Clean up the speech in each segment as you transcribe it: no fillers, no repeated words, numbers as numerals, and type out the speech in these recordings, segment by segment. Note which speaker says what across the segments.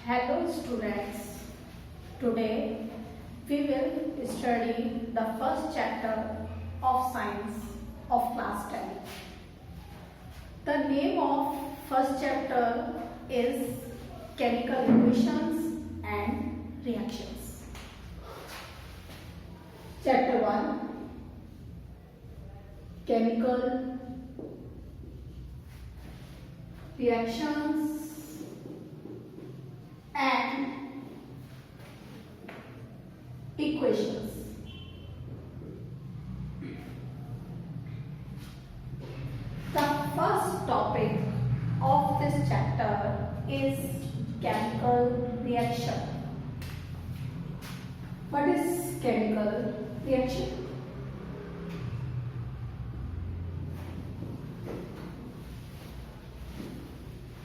Speaker 1: Hello students, today we will study the first chapter of science of class 10. The name of first chapter is chemical equations and reactions. Chapter 1, chemical reactions and equations. The first topic of this chapter is chemical reaction. What is chemical reaction?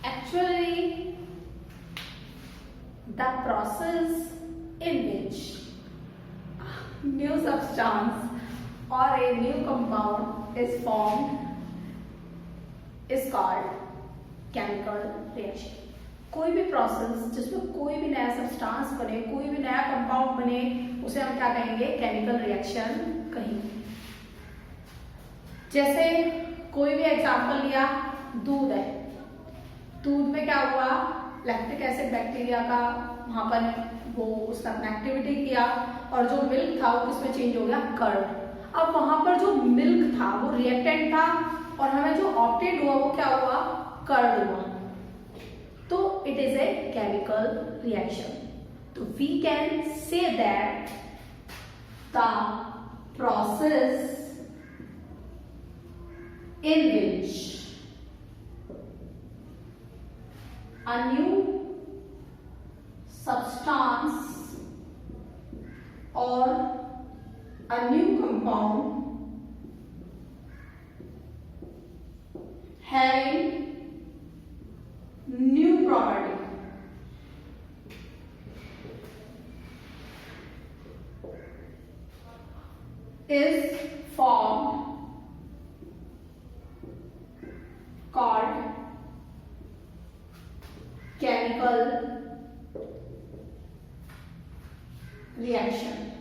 Speaker 1: Actually, the process in which new substance or a new compound is formed is called chemical reaction. कोई भी process जिसमें कोई भी नया substance बने, कोई भी नया कंपाउंड बने, उसे हम क्या कहेंगे? केमिकल रिएक्शन कहेंगे. जैसे कोई भी एग्जांपल लिया, दूध है, दूध में क्या हुआ? लैक्टिक एसिड बैक्टीरिया का वहां पर वो उसने अपना एक्टिविटी किया और जो मिल्क था वो किसमें चेंज हो गया? कर्ड. अब वहां पर जो मिल्क था वो रिएक्टेंट था और हमें जो ऑब्टेन हुआ वो क्या हुआ? कर्ड हुआ. तो it is a chemical reaction. तो we can say that the process in which a new substance or a new compound having new property is formed called chemical reaction.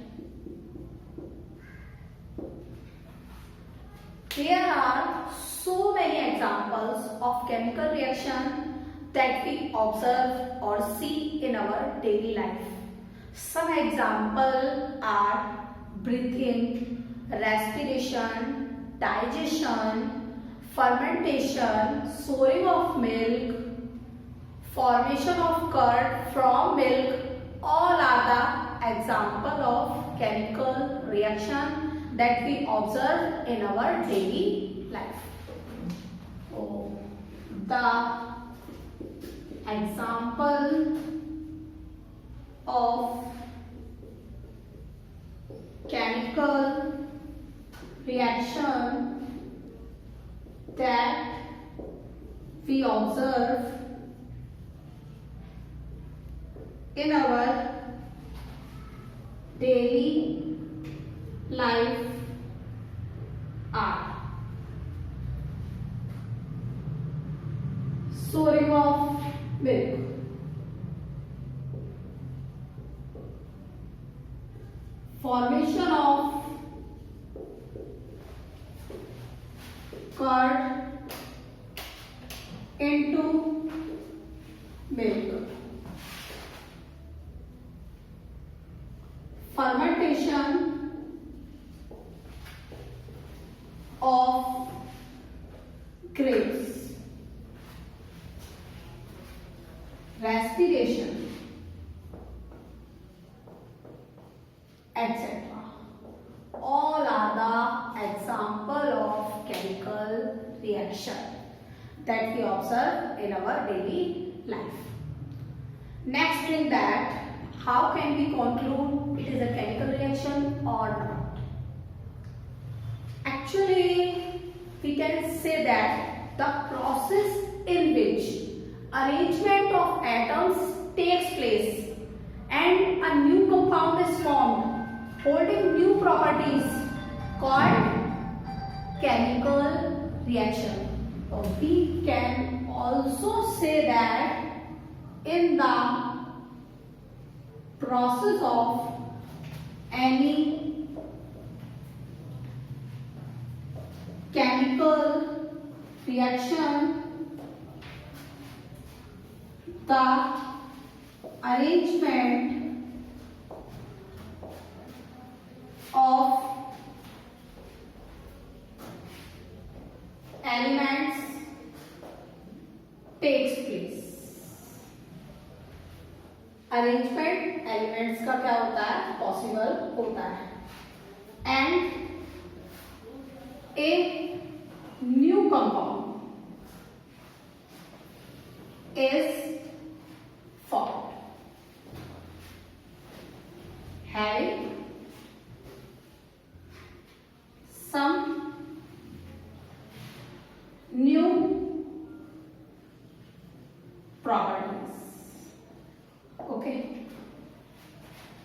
Speaker 1: There are so many examples of chemical reaction that we observe or see in our daily life. Some examples are breathing, respiration, digestion, fermentation, souring of milk, formation of curd from milk. All are the example of chemical reaction that we observe in our daily life. Oh, the example of chemical reaction that we observe in our daily life are souring of milk, formation of curd into milk, fermentation of grapes, respiration, etc. All are the example of chemical reaction that we observe in our daily life. Next thing, that how can we conclude it is a chemical reaction or not? Actually, we can say that the process in which arrangement of atoms takes place and a new compound is formed holding new properties called chemical reaction. We can also say that in the process of any chemical reaction, the arrangement of elements takes place. Arrangement elements का क्या होता है, possible होता है. And a new compound is formed having some new properties. Okay,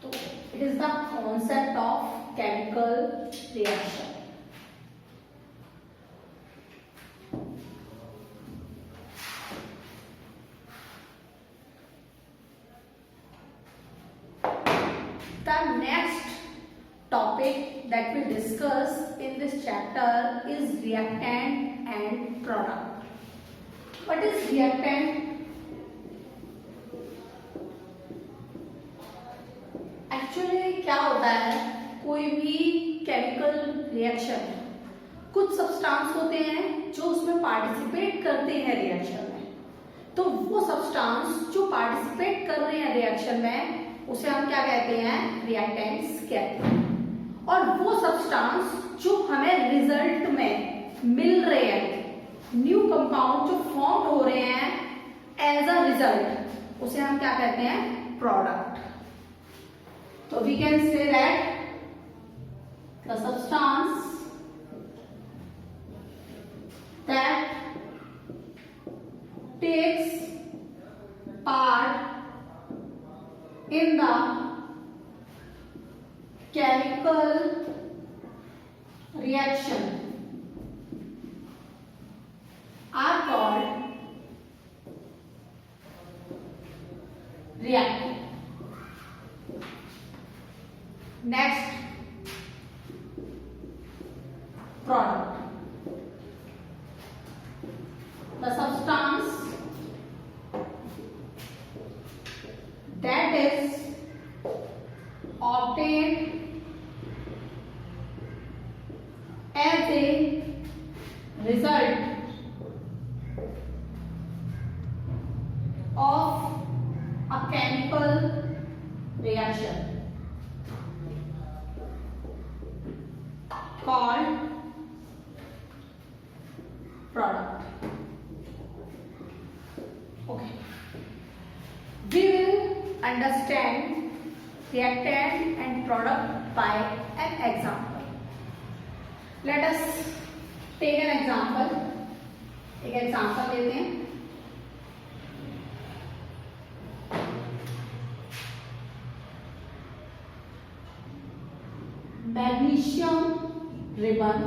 Speaker 1: so it is the concept of chemical reaction. The next topic that we discuss in this chapter is reactant and product. What is reactant? Actually क्या होता है, कोई भी chemical reaction, कुछ substance होते हैं जो उसमें पार्टिसिपेट करते हैं रिएक्शन में. तो वो सब्सटेंस जो पार्टिसिपेट कर रहे हैं रिएक्शन में, उसे हम क्या कहते हैं, रिएक्टेंट्स कहते हैं. और वो सब्सटेंस जो हमें रिजल्ट में मिल रहे हैं, न्यू कंपाउंड जो फॉर्म हो रहे हैं एज अ रिजल्ट, उसे हम क्या कहते हैं, product. So we can say that the substance that takes part in the chemical reaction are called reactant. Next, product. The substance that is obtained as a result of a chemical reaction called product. Okay, we will understand reactant and product by an example. Let us take an example. एक example लेते हैं. Magnesium ribbon,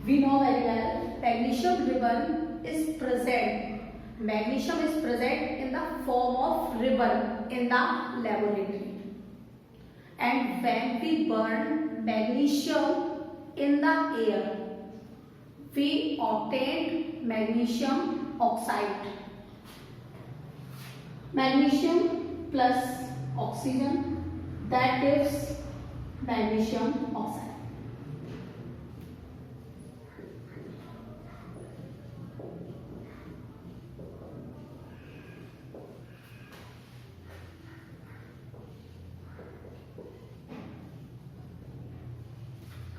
Speaker 1: we know very well, magnesium ribbon is present, magnesium is present in the form of ribbon in the laboratory, and when we burn magnesium in the air, we obtain magnesium oxide. Magnesium plus oxygen, that gives magnesium oxide.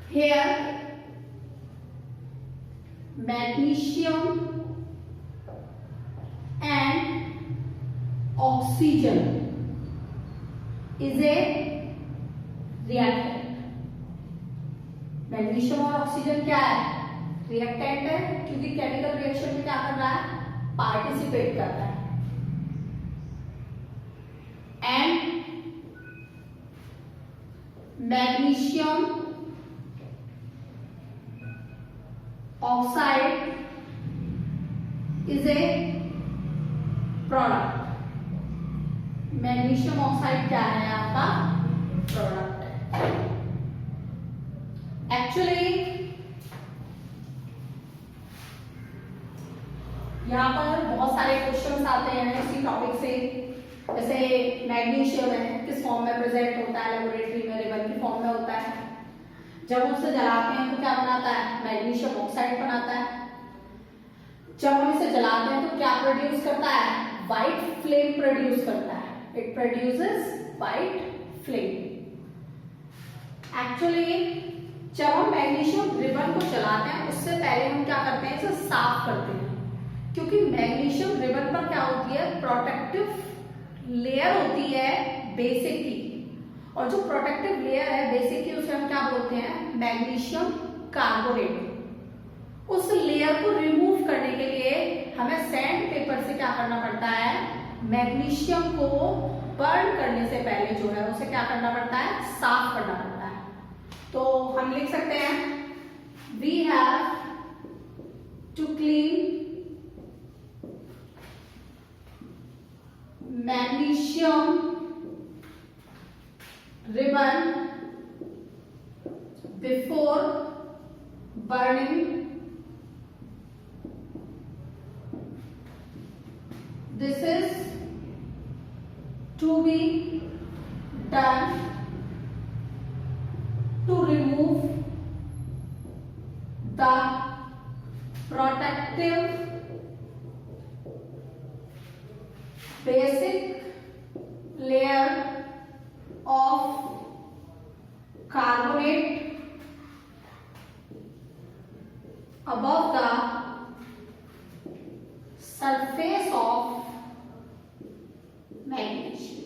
Speaker 1: Here magnesium and oxygen is a reactant. Magnesium और oxygen क्या है, reactant है, क्योंकि chemical reaction में क्या कर रहा है, पार्टिसिपेट कर रहा है. And magnesium oxide is a product. Magnesium oxide क्या है आपका प्रोडक्ट है। एक्चुअली यहाँ पर बहुत सारे क्वेश्चंस आते हैं इसी टॉपिक से। जैसे मैग्नीशियम है, किस फॉर्म में प्रेजेंट होता है, लेबोरेटरी में रिबन की फॉर्म में होता है। जब हम उसे जलाते हैं तो क्या बनाता है, मैग्नीशियम ऑक्साइड बनाता है। जब हम इसे जलाते हैं तो क्या प्रोड्यूस करता है, व्हाइट फ्लेम प्रोड्यूस करता है। It produces white flame. Actually जब हम मैग्नीशियम रिबन को जलाते हैं उससे पहले हम क्या करते हैं, इसे साफ करते हैं, क्योंकि मैग्नीशियम रिबन पर क्या होती है, प्रोटेक्टिव लेयर होती है बेसिक की। और जो प्रोटेक्टिव लेयर है बेसिक की उसे हम क्या बोलते हैं, मैग्नीशियम कार्बोनेट। उस लेयर को रिमूव करने के लिए हमें सैंड पेपर से क्या करना पड़ता है, मैग्नीशियम को बर्न करने से पहले जो है उसे क्या करना पड़ता है, साफ करना पड़ता है। तो हम लिख सकते हैं we have to clean magnesium ribbon before burning. This is to be done to remove the protective basic layer of carbonate above the surface of magnesium.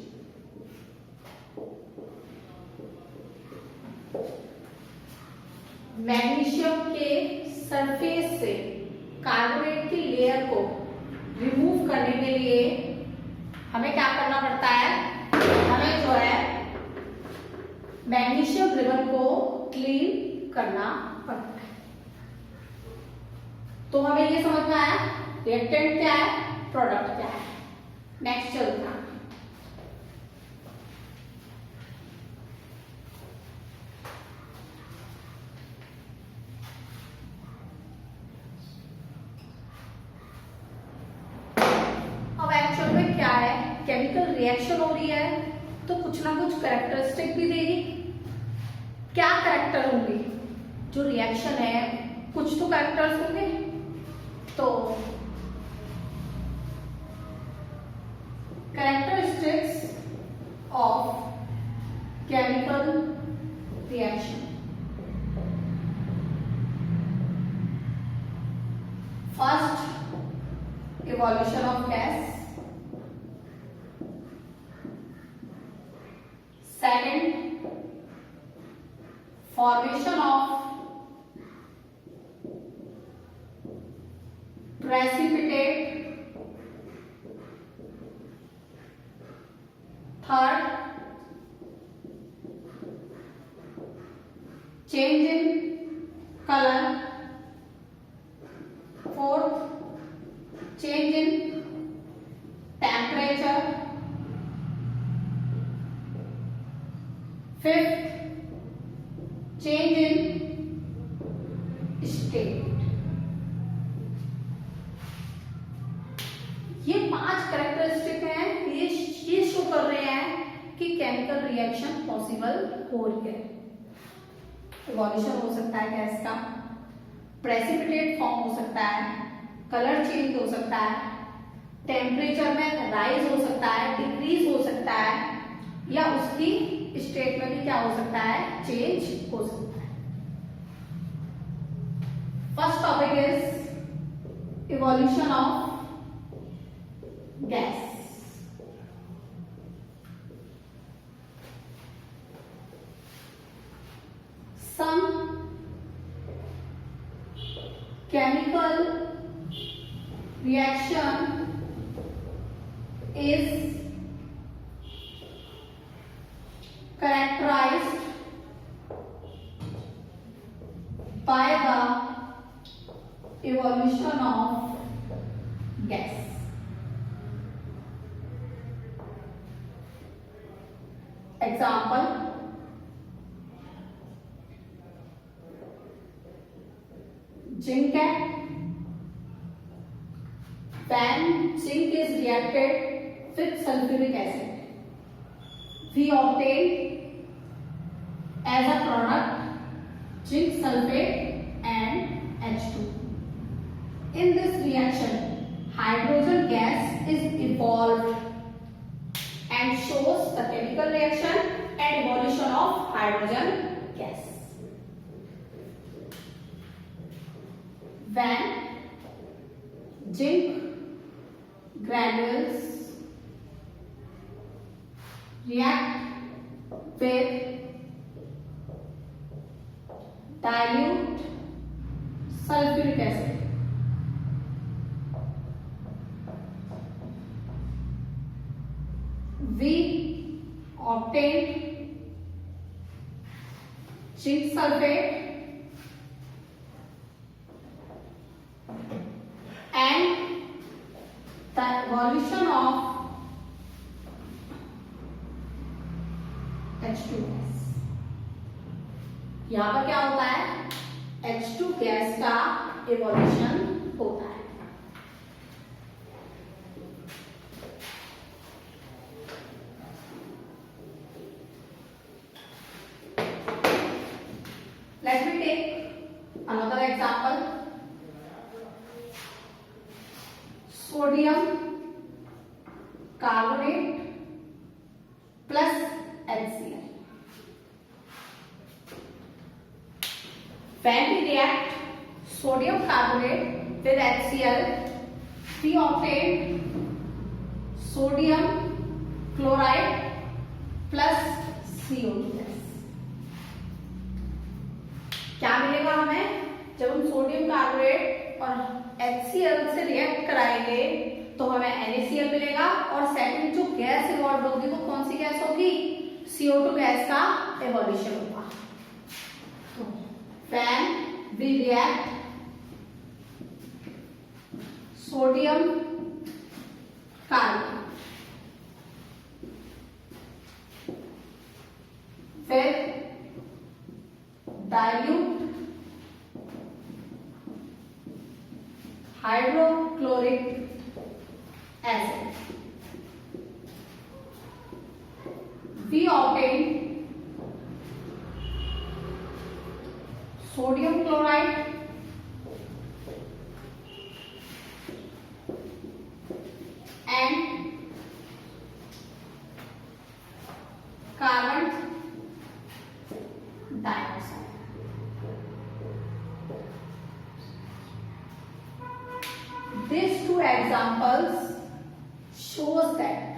Speaker 1: Magnesium के सरफेस से कार्बोनेट की लेयर को रिमूव करने के लिए हमें क्या करना पड़ता है, हमें जो है मैग्नीशियम रिबन को क्लीन करना पड़ता है। तो हमें ये समझ में आया रिएक्टेंट क्या है, प्रोडक्ट क्या है। नेक्स्ट चलते हैं। अब एक्चुअल में क्या है, केमिकल रिएक्शन हो रही है तो कुछ ना कुछ कैरेक्टरिस्टिक भी देगी। क्या कैरेक्टर होंगे, जो रिएक्शन है कुछ तो कैरेक्टर्स होंगे। तो characteristics of chemical reaction. First, evolution of gas. Second, formation of precipitate. Third, change in color. Fourth, change in temperature. Fifth, change in state. ये 5 कैरेक्टरिस्टिक हैं, ये शो कर रहे हैं कि केमिकल रिएक्शन पॉसिबल हो रही है। इवोल्यूशन हो सकता है गैस का, प्रेसिपिटेट फॉर्म हो सकता है, कलर चेंज हो सकता है, टेम्परेचर में राइज हो सकता है, डिक्रीज हो सकता है, या उसकी स्टेट में भी क्या हो सकता है, चेंज हो सकता है। First topic is evolution of gas. Some chemical reaction is characterized by the evolution of gas. Example, zinc है. When zinc is reacted with sulfuric acid, we obtain as a product zinc sulfate and H2. In this reaction, hydrogen gas is evolved and shows the chemical reaction and evolution of hydrogen gas. When zinc granules react with dilute sulfuric acid, we obtain zinc sulfate and the evolution of H2 gas. यहाँ पर क्या होता है? H2 gas का evolution होता है. Let me take another example. Sodium carbonate plus HCl. When we react sodium carbonate with HCl, we obtain sodium chloride plus CO2 gas. क्या मिलेगा हमें? जब हम सोडियम कार्बोनेट और HCl से रिएक्ट कराएंगे तो हमें NaCl मिलेगा और सेकंड जो गैस इवॉल्व होगी वो कौन सी गैस होगी? CO2 गैस का एवोल्यूशन होगा. तो when we react sodium carbonate with dilute hydrochloric acid, we obtain sodium chloride and carbon dioxide. These two examples shows that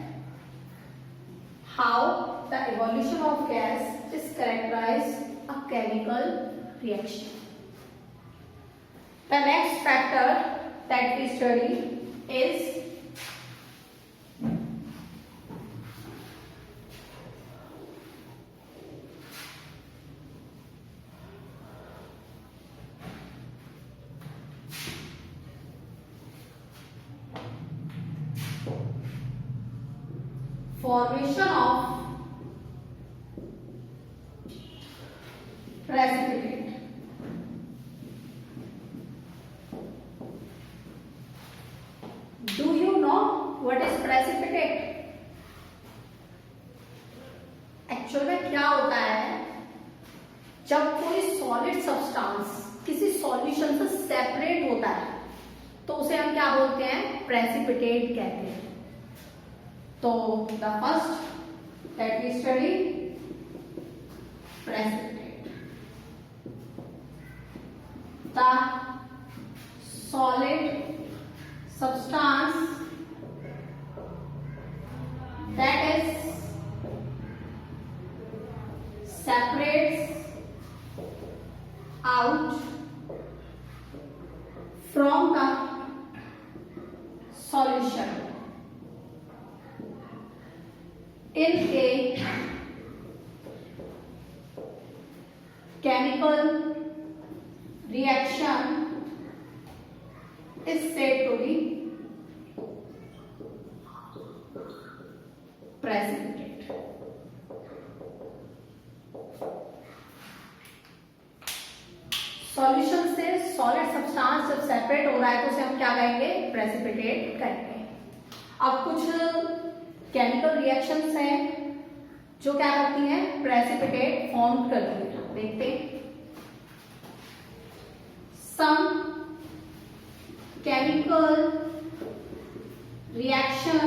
Speaker 1: how the evolution of gas is characterized a chemical reaction. The next factor that we study is formation of precipitate. Do you know what is precipitate? Actual में क्या होता है? जब कोई solid substance किसी solution से separate होता है तो उसे हम क्या बोलते हैं? प्रेसिपिटेट कहते हैं. So the first that we study precipitate. The solid substance that is separates out from the solution in a chemical reaction is said to be precipitate. Solution से सॉलिड सब्सटेंस जब सेपरेट हो रहा है तो उसे हम क्या कहेंगे, प्रेसिपिटेट कहेंगे। अब कुछ केमिकल रिएक्शंस हैं जो क्या करती हैं, प्रेसिपिटेट फॉर्म करती है। देखते हैं, सम chemical reaction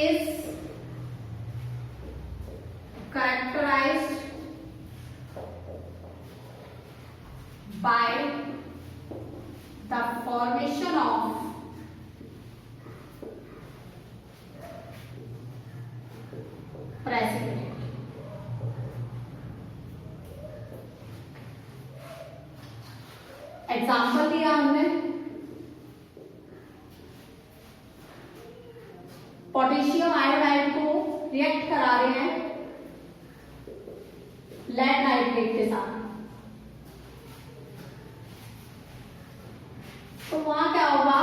Speaker 1: is characterized by the formation of precipitate। Example दिया हमने, पोटेशियम आयोडाइड को रिएक्ट करा रहे हैं लेड नाइट्रेट के साथ, तो वहां क्या होगा,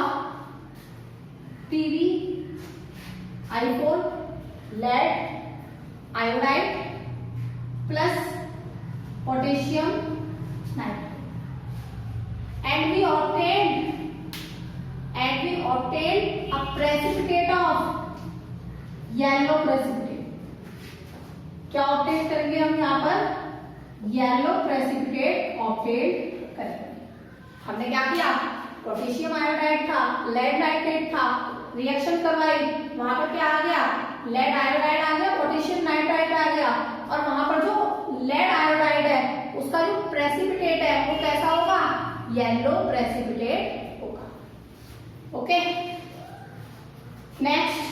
Speaker 1: PbI4 lead iodide plus potassium nitrate, and we obtained a precipitate of yellow precipitate। क्या ऑब्टेन करेंगे हम यहाँ पर, येलो प्रेसिपिटेट ऑब्टेन करेंगे। हमने क्या किया, पोटेशियम आयोडाइड था, लेड नाइट्रेट था, रिएक्शन करवाई, वहां पर क्या आ गया, लेड आयोडाइड आ गया, पोटेशियम नाइट्राइड आ गया, और वहां पर जो लेड आयोडाइड है उसका जो प्रेसिपिटेट है वो कैसा होगा, येलो प्रेसिपिटेट होगा। ओके, नेक्स्ट,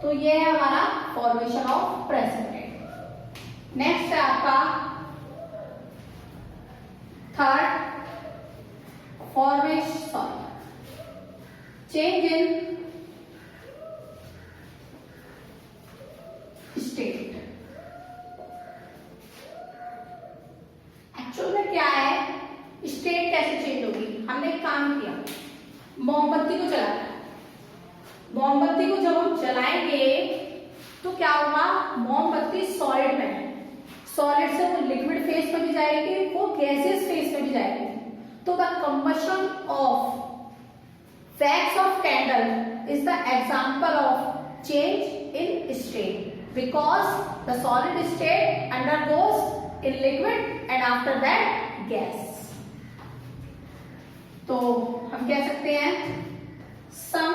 Speaker 1: तो ये है हमारा फॉर्मेशन ऑफ प्रेसिपिटेट। नेक्स्ट है आपका third, formation, change in state. Actual में क्या है, स्टेट कैसे चेंज होगी, हमने एक काम किया, मोमबत्ती को जलाया, मोमबत्ती को जब हम जलाएंगे तो क्या होगा, मोमबत्ती सॉलिड में है, सॉलिड से वो लिक्विड फेज में भी जाएगी, वो गैसियस फेज में भी जाएगी, तो the combustion of wax of candle is the example of change in state, because the solid state undergoes in liquid and after that gas. तो हम कह सकते हैं some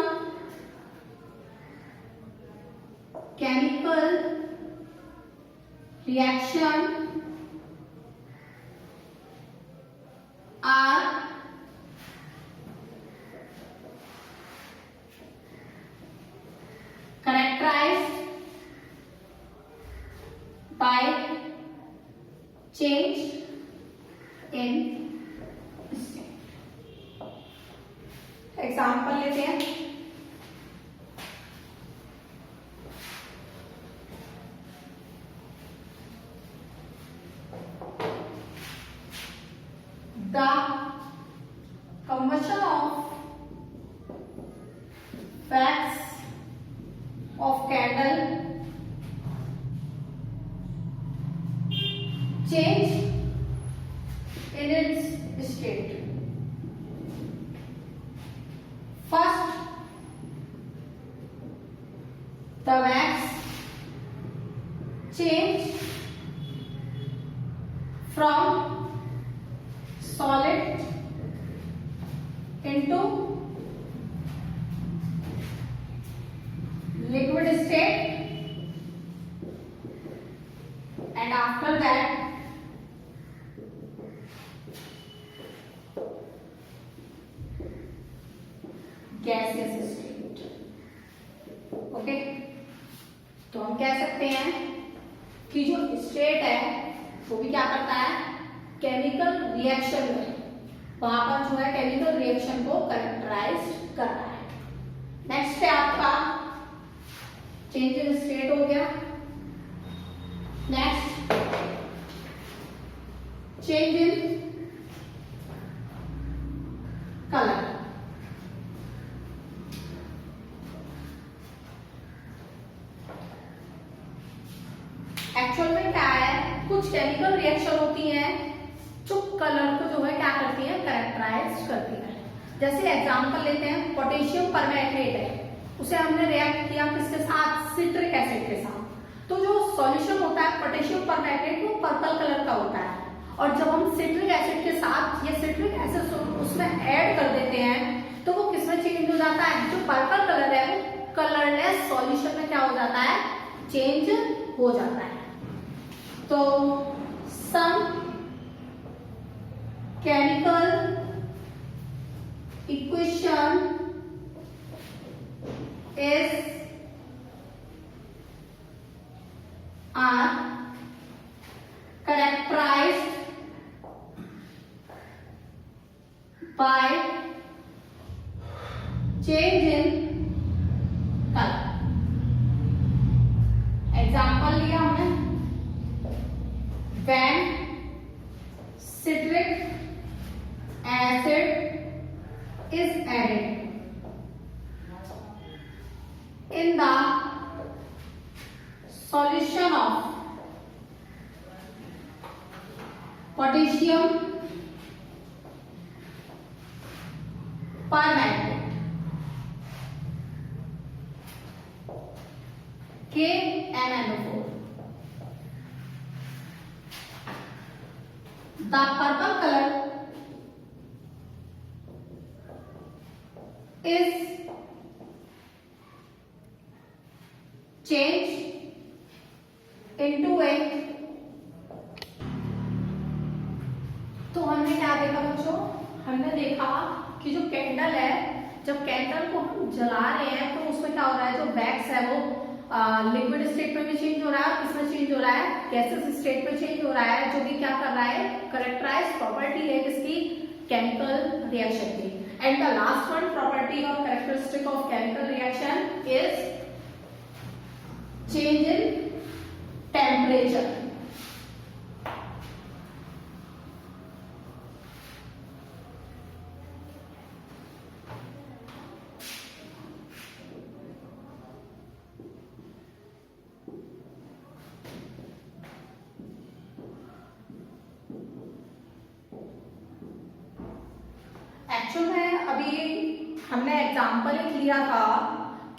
Speaker 1: chemical reaction are characterized by change in state। Example लेते हैं, the combustion of wax of candle change in its state। First, the wax change from solid into liquid state, and after that gaseous state। Okay, तो हम कह सकते हैं कि जो state है वो भी क्या करता है, केमिकल रिएक्शन में वहां पर जो है केमिकल रिएक्शन को कैरेक्टराइज कर रहा है। नेक्स्ट है आपका चेंज इन स्टेट हो गया। Next, change in colour. Actual में क्या है, कुछ केमिकल रिएक्शन होती हैं जो कलर को जो है क्या करती है, कैरेक्टराइज करती है। जैसे एग्जांपल लेते हैं, पोटेशियम परमैंगनेट है, उसे हमने रिएक्ट किया किसके साथ, सिट्रिक एसिड के साथ। तो जो सॉल्यूशन होता है पोटेशियम परमैंगनेट वो पर्पल कलर का होता है, और जब हम सिट्रिक एसिड के साथ ये सिट्रिक एसिड उसमें ऐड कर देते हैं तो वो किसमें चेंज हो जाता है, जो पर्पल कलर है वो कलरलेस सॉल्यूशन में क्या हो जाता है, चेंज हो जाता है। तो some chemical equation is are characterized by change in color। Example लिया हमने, when citric acid is added in the solution of potassium permanganate KMnO4, the purple color is changed into a, तो हमने क्या देखा बच्चों, हमने देखा कि जो कैंडल है, जब कैंडल को हम जला रहे हैं तो उसमें क्या हो रहा है, जो वैक्स है वो लिक्विड स्टेट में भी चेंज हो रहा है, किसमें चेंज हो रहा है, गैसेस स्टेट में चेंज हो रहा है, जो कि क्या कर रहा है, करेक्टराइज प्रॉपर्टी है किसकी, केमिकल रिएक्शन की। And the last one property और characteristic of chemical reaction is change in temperature। Actual में अभी हमने एग्जाम्पल एक लिया था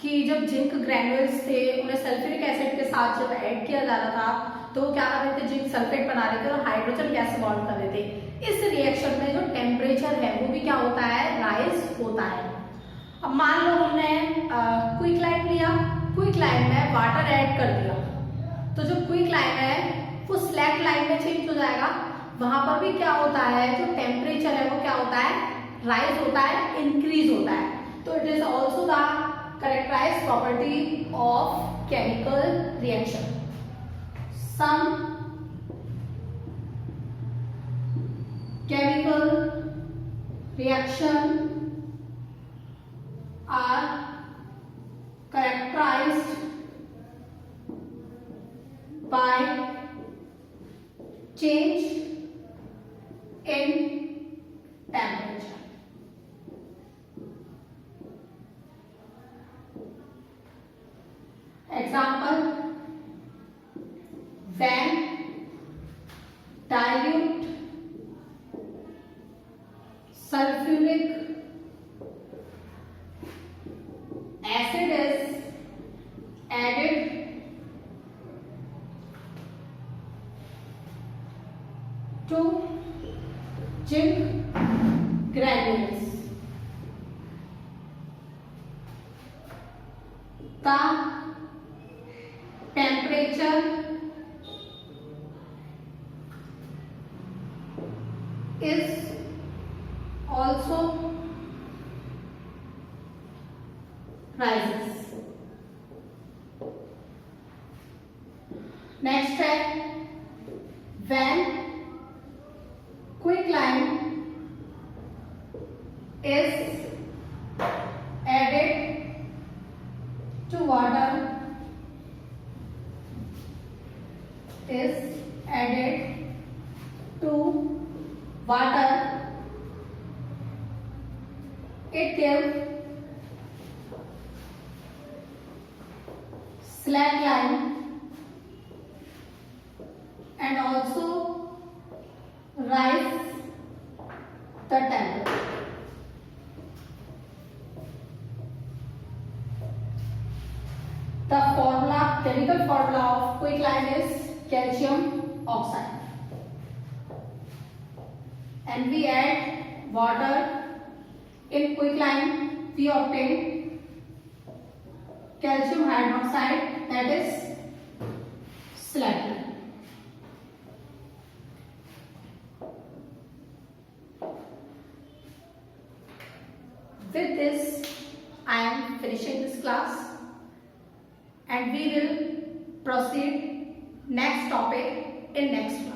Speaker 1: कि जब जिंक ग्रैन्युल्स थे उन्हें सल्फ्यूरिक एसिड के साथ जब ऐड किया जा रहा था तो क्या कर रहे थे, जिंक सल्फेट बना रहे थे और हाइड्रोजन गैस बॉन्ड कर रहे थे। इस रिएक्शन में जो टेम्परेचर है वो भी क्या होता है, राइज होता है। अब मान लो हमने क्विक लाइम लिया, क्विक लाइम में वाटर ऐड कर दिया, तो जो क्विक लाइम है वो स्लैक लाइम में चेंज हो जाएगा। वहां पर भी क्या होता है, जो टेम्परेचर है वो क्या होता है, राइज होता है, इंक्रीज होता है। तो it is also the characterized property of chemical reaction। Some chemical reaction are characterized by change in temperature। Example, when dilute sulfuric acid is added to zinc granules, the temperature is also rises। Next है when quicklime is added to water is added to water, it gives slack line and also rise the temperature. The formula, chemical formula of quicklime is calcium oxide. And we add water in quicklime, we obtain calcium hydroxide, that is slackline. With this, I am finishing this class and we will proceed next topic in next class.